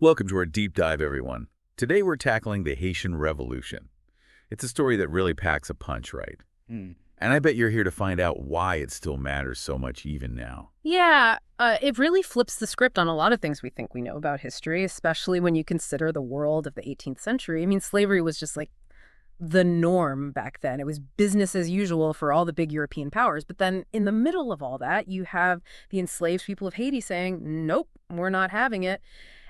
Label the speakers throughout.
Speaker 1: Welcome to our deep dive, everyone. Today we're tackling the Haitian Revolution. It's a story that really packs a punch, right?
Speaker 2: Mm.
Speaker 1: And I bet you're here to find out why it still matters so much even now.
Speaker 3: Yeah, it really flips the script on a lot of things we think we know about history, especially when you consider the world of the 18th century. I mean, slavery was just like the norm back then. It was business as usual for all the big European powers. But then in the middle of all that, you have the enslaved people of Haiti saying, nope, we're not having it.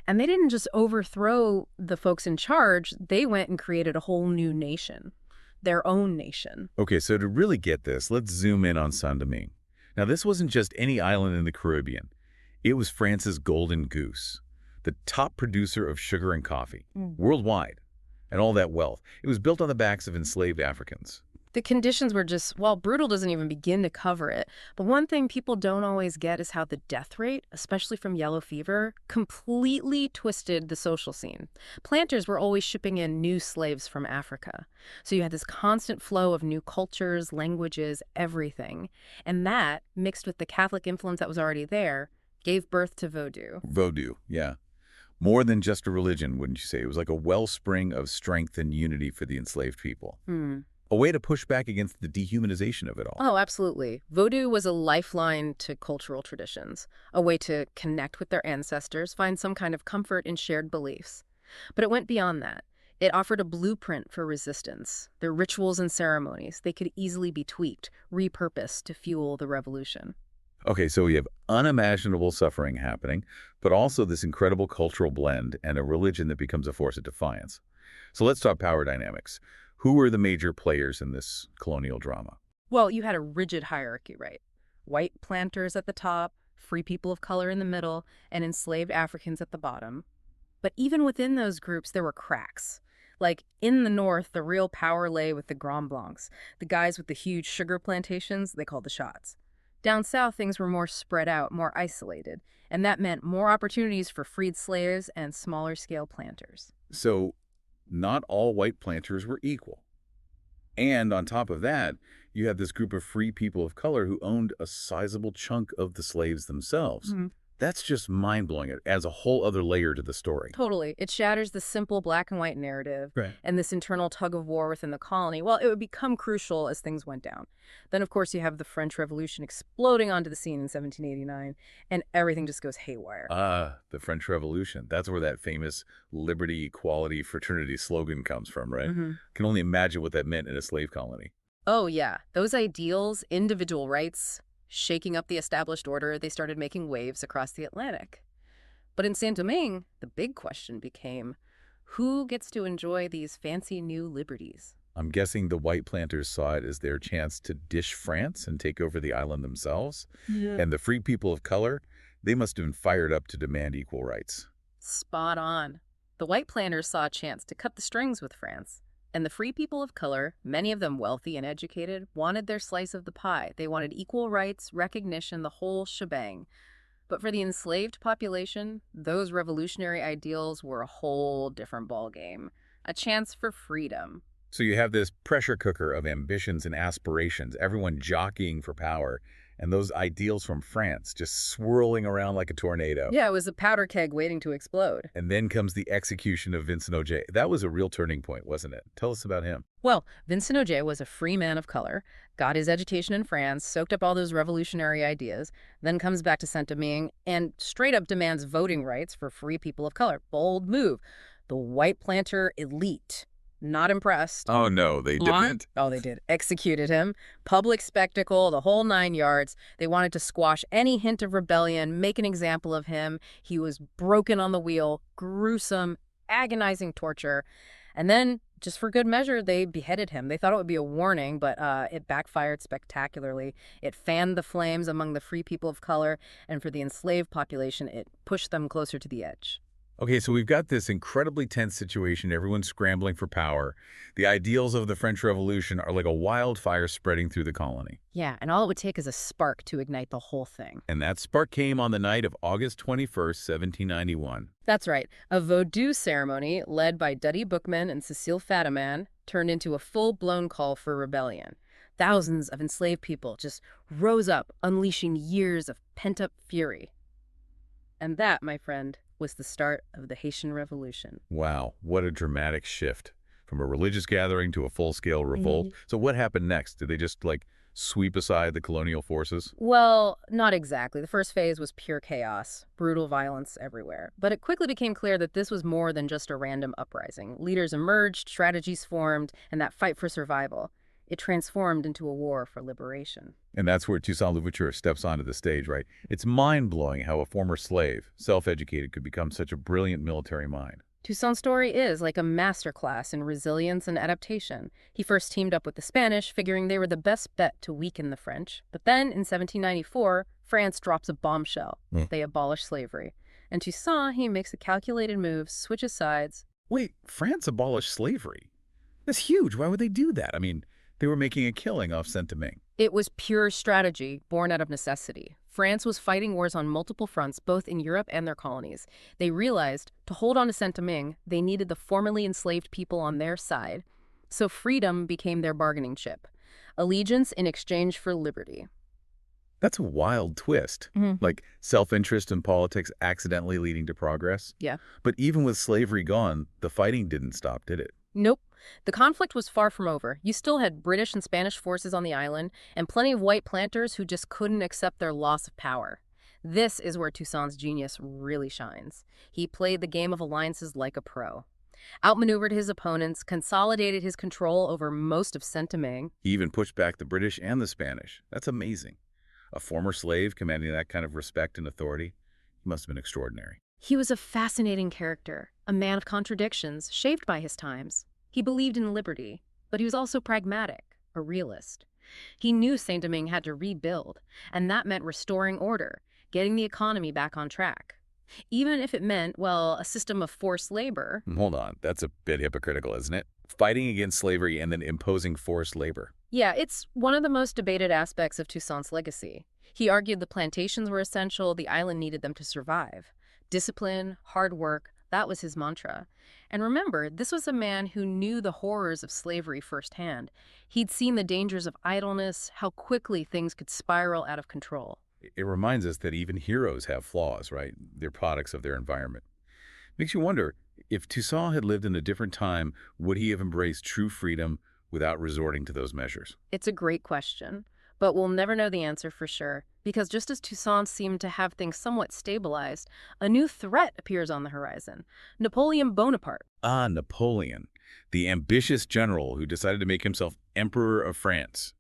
Speaker 3: And they didn't just overthrow the folks in charge. They went and created a whole new nation, their own nation.
Speaker 1: Okay, so to really get this, let's zoom in on Saint-Domingue. Now, this wasn't just any island in the Caribbean. It was France's golden goose, the top producer of sugar and coffee worldwide, and all that wealth. It was built on the backs of enslaved Africans.
Speaker 3: The conditions were just, well, brutal doesn't even begin to cover it. But one thing people don't always get is how the death rate, especially from yellow fever, completely twisted the social scene. Planters were always shipping in new slaves from Africa. So you had this constant flow of new cultures, languages, everything. And that, mixed with the Catholic influence that was already there, gave birth to Vodou.
Speaker 1: Vodou, yeah. More than just a religion, wouldn't you say? It was like a wellspring of strength and unity for the enslaved people. A way to push back against the dehumanization of it all.
Speaker 3: Oh, absolutely. Vodou was a lifeline to cultural traditions, a way to connect with their ancestors, find some kind of comfort in shared beliefs. But it went beyond that. It offered a blueprint for resistance. Their rituals and ceremonies, they could easily be tweaked, repurposed to fuel the revolution.
Speaker 1: Okay, so we have unimaginable suffering happening, but also this incredible cultural blend and a religion that becomes a force of defiance. So let's talk power dynamics. Who were the major players in this colonial drama?
Speaker 3: Well, you had a rigid hierarchy, right? White planters at the top, free people of color in the middle, and enslaved Africans at the bottom. But even within those groups, there were cracks. Like in the north, the real power lay with the Grands Blancs, the guys with the huge sugar plantations they called the shots. Down south, things were more spread out, more isolated, and that meant more opportunities for freed slaves and smaller-scale planters.
Speaker 1: So not all white planters were equal. And on top of that, you had this group of free people of color who owned a sizable chunk of the slaves themselves. That's just mind-blowing. It adds a whole other layer to the story.
Speaker 3: Totally. It shatters the simple black and white narrative and this internal tug of war within the colony. Well, it would become crucial as things went down. Then, of course, you have the French Revolution exploding onto the scene in 1789, and everything just goes haywire.
Speaker 1: The French Revolution. That's where that famous liberty, equality, fraternity slogan comes from, right? Can only imagine what that meant in a slave colony.
Speaker 3: Oh, yeah. Those ideals, individual rights, shaking up the established order, they started making waves across the Atlantic. But in Saint-Domingue, the big question became, who gets to enjoy these fancy new liberties?
Speaker 1: I'm guessing the white planters saw it as their chance to dish France and take over the island themselves. And the free people of color, they must have been fired up to demand equal rights.
Speaker 3: Spot on. The white planters saw a chance to cut the strings with France. And the free people of color, many of them wealthy and educated, wanted their slice of the pie. They wanted equal rights, recognition, the whole shebang. But for the enslaved population, those revolutionary ideals were a whole different ballgame. A chance for freedom.
Speaker 1: So you have this pressure cooker of ambitions and aspirations, everyone jockeying for power, and those ideals from France just swirling around like a tornado.
Speaker 3: Yeah, it was a powder keg waiting to explode.
Speaker 1: And then comes the execution of Vincent Ogé. That was a real turning point, wasn't it? Tell us about him.
Speaker 3: Well, Vincent Ogé was a free man of color, got his education in France, soaked up all those revolutionary ideas, then comes back to Saint-Domingue and straight up demands voting rights for free people of color. Bold move. The white planter elite. Not impressed.
Speaker 1: Oh, no, they didn't.
Speaker 3: Oh, they did. Executed him. Public spectacle, the whole 9 yards. They wanted to squash any hint of rebellion, make an example of him. He was broken on the wheel, gruesome, agonizing torture. And then, just for good measure, they beheaded him. They thought it would be a warning, but it backfired spectacularly. It fanned the flames among the free people of color, and for the enslaved population, it pushed them closer to the edge.
Speaker 1: Okay, so we've got this incredibly tense situation. Everyone's scrambling for power. The ideals of the French Revolution are like a wildfire spreading through the colony.
Speaker 3: Yeah, and all it would take is a spark to ignite the whole thing.
Speaker 1: And that spark came on the night of August 21st, 1791.
Speaker 3: That's right. A Vodou ceremony led by Duddy Bookman and Cecile Fataman turned into a full-blown call for rebellion. Thousands of enslaved people just rose up, unleashing years of pent-up fury. And that, my friend, was the start of the Haitian Revolution.
Speaker 1: Wow, what a dramatic shift from a religious gathering to a full-scale revolt. So what happened next? Did they just, like, sweep aside the colonial forces?
Speaker 3: Well, not exactly. The first phase was pure chaos, brutal violence everywhere. But it quickly became clear that this was more than just a random uprising. Leaders emerged, strategies formed, and that fight for survival, it transformed into a war for liberation.
Speaker 1: And that's where Toussaint Louverture steps onto the stage, right? It's mind-blowing how a former slave, self-educated, could become such a brilliant military mind.
Speaker 3: Toussaint's story is like a masterclass in resilience and adaptation. He first teamed up with the Spanish, figuring they were the best bet to weaken the French. But then, in 1794, France drops a bombshell. They abolish slavery. And Toussaint, he makes a calculated move, switches sides.
Speaker 1: Wait, France abolished slavery? That's huge. Why would they do that? I mean, they were making a killing off Saint-Domingue.
Speaker 3: It was pure strategy, born out of necessity. France was fighting wars on multiple fronts, both in Europe and their colonies. They realized to hold on to Saint-Domingue, they needed the formerly enslaved people on their side. So freedom became their bargaining chip. Allegiance in exchange for liberty.
Speaker 1: That's a wild twist. Like self-interest in politics accidentally leading to progress.
Speaker 3: Yeah.
Speaker 1: But even with slavery gone, the fighting didn't stop, did it?
Speaker 3: Nope. The conflict was far from over. You still had British and Spanish forces on the island, and plenty of white planters who just couldn't accept their loss of power. This is where Toussaint's genius really shines. He played the game of alliances like a pro. Outmaneuvered his opponents, consolidated his control over most of Saint-Domingue.
Speaker 1: He even pushed back the British and the Spanish. That's amazing. A former slave commanding that kind of respect and authority, he must have been extraordinary.
Speaker 3: He was a fascinating character, a man of contradictions, shaped by his times. He believed in liberty, but he was also pragmatic, a realist. He knew Saint-Domingue had to rebuild, and that meant restoring order, getting the economy back on track. Even if it meant, well, a system of forced labor.
Speaker 1: Hold on, that's a bit hypocritical, isn't it? Fighting against slavery and then imposing forced labor.
Speaker 3: Yeah, it's one of the most debated aspects of Toussaint's legacy. He argued the plantations were essential, the island needed them to survive. Discipline, hard work, that was his mantra. And remember, this was a man who knew the horrors of slavery firsthand. He'd seen the dangers of idleness, how quickly things could spiral out of control.
Speaker 1: It reminds us that even heroes have flaws, right? They're products of their environment. Makes you wonder, if Toussaint had lived in a different time, would he have embraced true freedom without resorting to those measures?
Speaker 3: It's a great question, but we'll never know the answer for sure. Because just as Toussaint seemed to have things somewhat stabilized, a new threat appears on the horizon. Napoleon Bonaparte.
Speaker 1: Ah, Napoleon, the ambitious general who decided to make himself Emperor of France.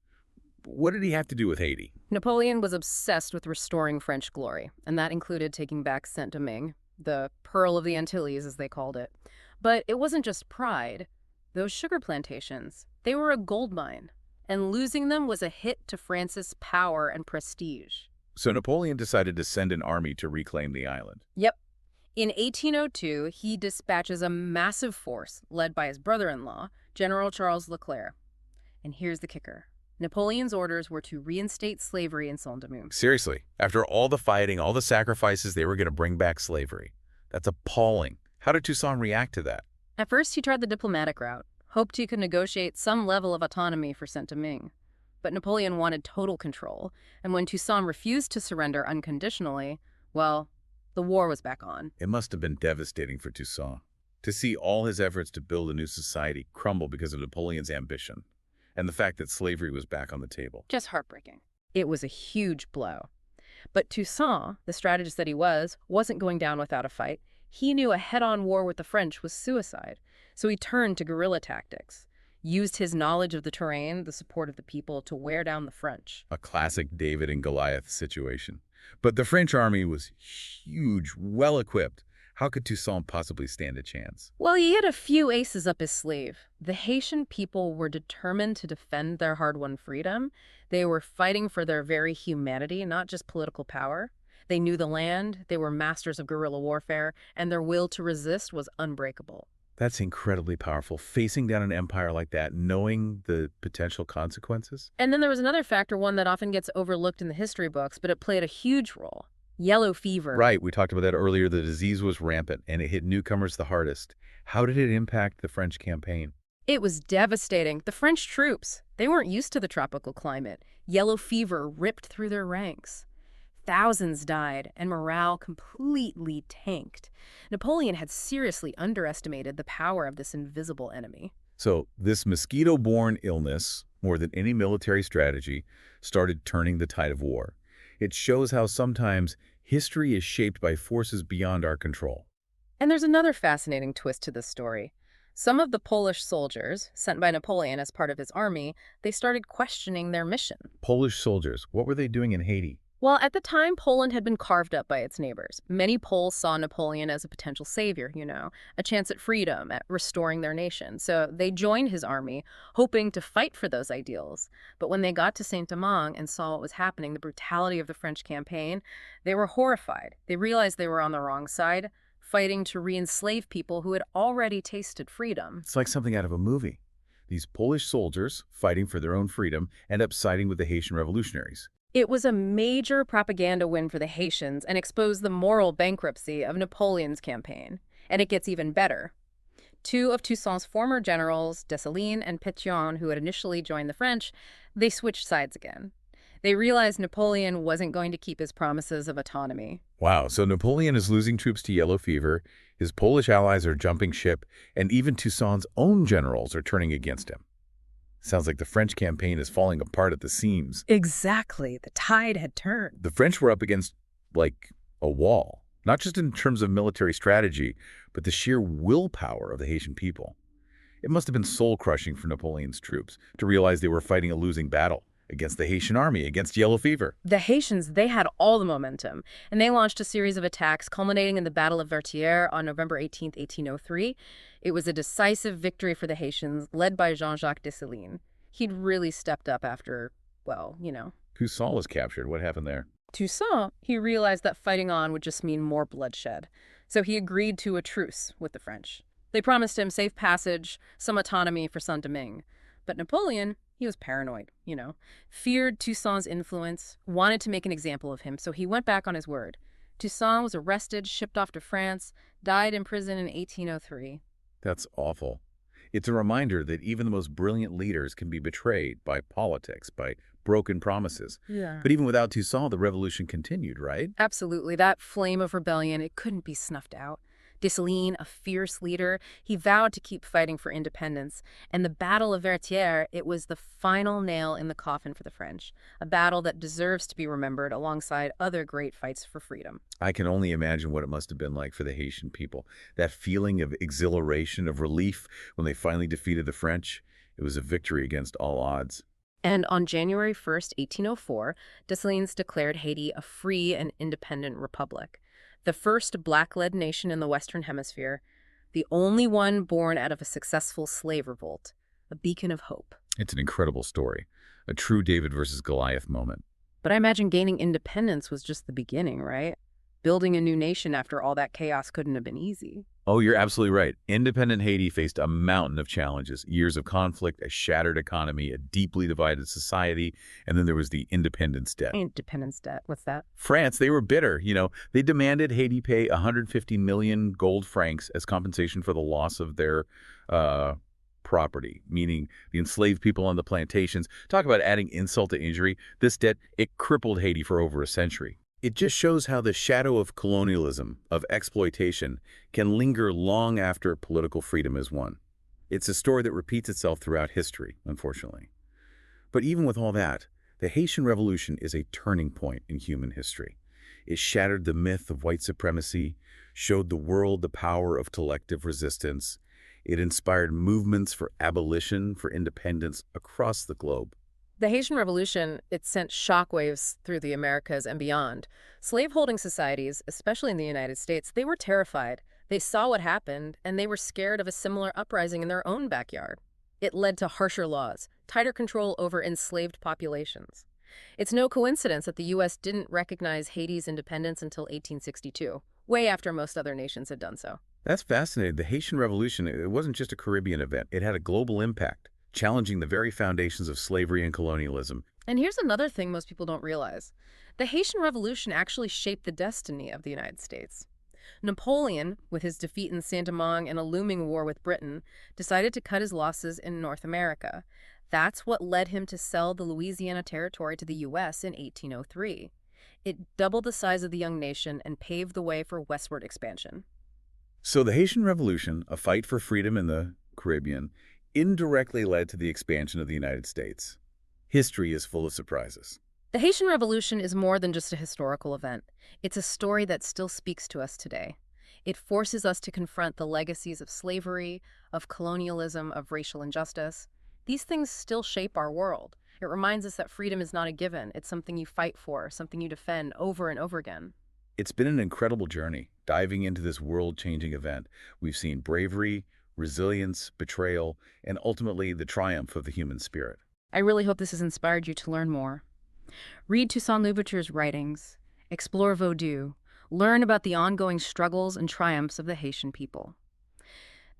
Speaker 1: What did he have to do with Haiti?
Speaker 3: Napoleon was obsessed with restoring French glory, and that included taking back Saint-Domingue, the Pearl of the Antilles, as they called it. But it wasn't just pride. Those sugar plantations, they were a gold mine. And losing them was a hit to France's power and prestige.
Speaker 1: So Napoleon decided to send an army to reclaim the island.
Speaker 3: Yep. In 1802, he dispatches a massive force led by his brother-in-law, General Charles Leclerc. And here's the kicker. Napoleon's orders were to reinstate slavery in Saint-Domingue.
Speaker 1: Seriously, after all the fighting, all the sacrifices, they were going to bring back slavery. That's appalling. How did Toussaint react to that?
Speaker 3: At first, he tried the diplomatic route. Hoped he could negotiate some level of autonomy for Saint-Domingue. But Napoleon wanted total control, and when Toussaint refused to surrender unconditionally, well, the war was back on.
Speaker 1: It must have been devastating for Toussaint to see all his efforts to build a new society crumble because of Napoleon's ambition and the fact that slavery was back on the table.
Speaker 3: Just heartbreaking. It was a huge blow. But Toussaint, the strategist that he was, wasn't going down without a fight. He knew a head-on war with the French was suicide. So he turned to guerrilla tactics, used his knowledge of the terrain, the support of the people, to wear down the French.
Speaker 1: A classic David and Goliath situation. But the French army was huge, well-equipped. How could Toussaint possibly stand a chance?
Speaker 3: Well, he had a few aces up his sleeve. The Haitian people were determined to defend their hard-won freedom. They were fighting for their very humanity, not just political power. They knew the land, they were masters of guerrilla warfare, and their will to resist was unbreakable.
Speaker 1: That's incredibly powerful, facing down an empire like that, knowing the potential consequences.
Speaker 3: And then there was another factor, one that often gets overlooked in the history books, but it played a huge role. Yellow fever.
Speaker 1: Right, we talked about that earlier. The disease was rampant, and it hit newcomers the hardest. How did it impact the French campaign?
Speaker 3: It was devastating. The French troops, they weren't used to the tropical climate. Yellow fever ripped through their ranks. Thousands died, and morale completely tanked. Napoleon had seriously underestimated the power of this invisible enemy.
Speaker 1: So this mosquito-borne illness, more than any military strategy, started turning the tide of war. It shows how sometimes history is shaped by forces beyond our control.
Speaker 3: And there's another fascinating twist to this story. Some of the Polish soldiers, sent by Napoleon as part of his army, they started questioning their mission.
Speaker 1: Polish soldiers, what were they doing in Haiti?
Speaker 3: Well, at the time, Poland had been carved up by its neighbors. Many Poles saw Napoleon as a potential savior, a chance at freedom, at restoring their nation. So they joined his army, hoping to fight for those ideals. But when they got to Saint-Domingue and saw what was happening, the brutality of the French campaign, they were horrified. They realized they were on the wrong side, fighting to re-enslave people who had already tasted freedom.
Speaker 1: It's like something out of a movie. These Polish soldiers, fighting for their own freedom, end up siding with the Haitian revolutionaries.
Speaker 3: It was a major propaganda win for the Haitians and exposed the moral bankruptcy of Napoleon's campaign. And it gets even better. Two of Toussaint's former generals, Dessalines and Pétion, who had initially joined the French, they switched sides again. They realized Napoleon wasn't going to keep his promises of autonomy.
Speaker 1: Wow, so Napoleon is losing troops to yellow fever, his Polish allies are jumping ship, and even Toussaint's own generals are turning against him. Sounds like the French campaign is falling apart at the seams.
Speaker 3: Exactly. The tide had turned.
Speaker 1: The French were up against, like, a wall, not just in terms of military strategy, but the sheer willpower of the Haitian people. It must have been soul-crushing for Napoleon's troops to realize they were fighting a losing battle against the Haitian army, against yellow fever.
Speaker 3: The Haitians, they had all the momentum, and they launched a series of attacks culminating in the Battle of Vertières on November 18, 1803. It was a decisive victory for the Haitians, led by Jean-Jacques Dessalines. He'd really stepped up after,
Speaker 1: Toussaint was captured. What happened there?
Speaker 3: Toussaint, he realized that fighting on would just mean more bloodshed. So he agreed to a truce with the French. They promised him safe passage, some autonomy for Saint-Domingue. But Napoleon, he was paranoid, feared Toussaint's influence, wanted to make an example of him, so he went back on his word. Toussaint was arrested, shipped off to France, died in prison in 1803.
Speaker 1: That's awful. It's a reminder that even the most brilliant leaders can be betrayed by politics, by broken promises.
Speaker 3: Yeah.
Speaker 1: But even without Toussaint, the revolution continued, right?
Speaker 3: Absolutely. That flame of rebellion, it couldn't be snuffed out. Dessalines, a fierce leader, he vowed to keep fighting for independence. And the Battle of Vertières, it was the final nail in the coffin for the French, a battle that deserves to be remembered alongside other great fights for freedom.
Speaker 1: I can only imagine what it must have been like for the Haitian people. That feeling of exhilaration, of relief when they finally defeated the French. It was a victory against all odds.
Speaker 3: And on January 1st, 1804, Dessalines declared Haiti a free and independent republic. The first black-led nation in the Western Hemisphere, the only one born out of a successful slave revolt, a beacon of hope.
Speaker 1: It's an incredible story, a true David versus Goliath moment.
Speaker 3: But I imagine gaining independence was just the beginning, right? Building a new nation after all that chaos couldn't have been easy.
Speaker 1: Oh, you're absolutely right. Independent Haiti faced a mountain of challenges, years of conflict, a shattered economy, a deeply divided society, and then there was the independence debt.
Speaker 3: Independence debt, what's that?
Speaker 1: France, they were bitter. They demanded Haiti pay 150 million gold francs as compensation for the loss of their property, meaning the enslaved people on the plantations. Talk about adding insult to injury. This debt, it crippled Haiti for over a century. It just shows how the shadow of colonialism, of exploitation, can linger long after political freedom is won. It's a story that repeats itself throughout history, unfortunately. But even with all that, the Haitian Revolution is a turning point in human history. It shattered the myth of white supremacy, showed the world the power of collective resistance. It inspired movements for abolition, for independence across the globe.
Speaker 3: The Haitian Revolution, it sent shockwaves through the Americas and beyond. Slaveholding societies, especially in the United States, they were terrified. They saw what happened, and they were scared of a similar uprising in their own backyard. It led to harsher laws, tighter control over enslaved populations. It's no coincidence that the U.S. didn't recognize Haiti's independence until 1862, way after most other nations had done so.
Speaker 1: That's fascinating. The Haitian Revolution, it wasn't just a Caribbean event. It had a global impact, challenging the very foundations of slavery and colonialism.
Speaker 3: And here's another thing most people don't realize. The Haitian Revolution actually shaped the destiny of the United States. Napoleon, with his defeat in Saint-Domingue and a looming war with Britain, decided to cut his losses in North America. That's what led him to sell the Louisiana Territory to the U.S. in 1803. It doubled the size of the young nation and paved the way for westward expansion.
Speaker 1: So the Haitian Revolution, a fight for freedom in the Caribbean, indirectly led to the expansion of the United States. History is full of surprises.
Speaker 3: The Haitian Revolution is more than just a historical event. It's a story that still speaks to us today. It forces us to confront the legacies of slavery, of colonialism, of racial injustice. These things still shape our world. It reminds us that freedom is not a given. It's something you fight for, something you defend over and over again.
Speaker 1: It's been an incredible journey, diving into this world-changing event. We've seen bravery, resilience, betrayal, and ultimately the triumph of the human spirit.
Speaker 3: I really hope this has inspired you to learn more. Read Toussaint Louverture's writings, explore Vodou, learn about the ongoing struggles and triumphs of the Haitian people.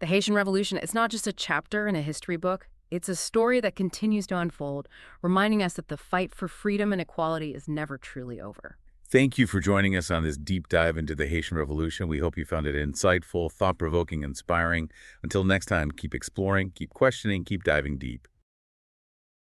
Speaker 3: The Haitian Revolution is not just a chapter in a history book. It's a story that continues to unfold, reminding us that the fight for freedom and equality is never truly over.
Speaker 1: Thank you for joining us on this deep dive into the Haitian Revolution. We hope you found it insightful, thought-provoking, inspiring. Until next time, keep exploring, keep questioning, keep diving deep.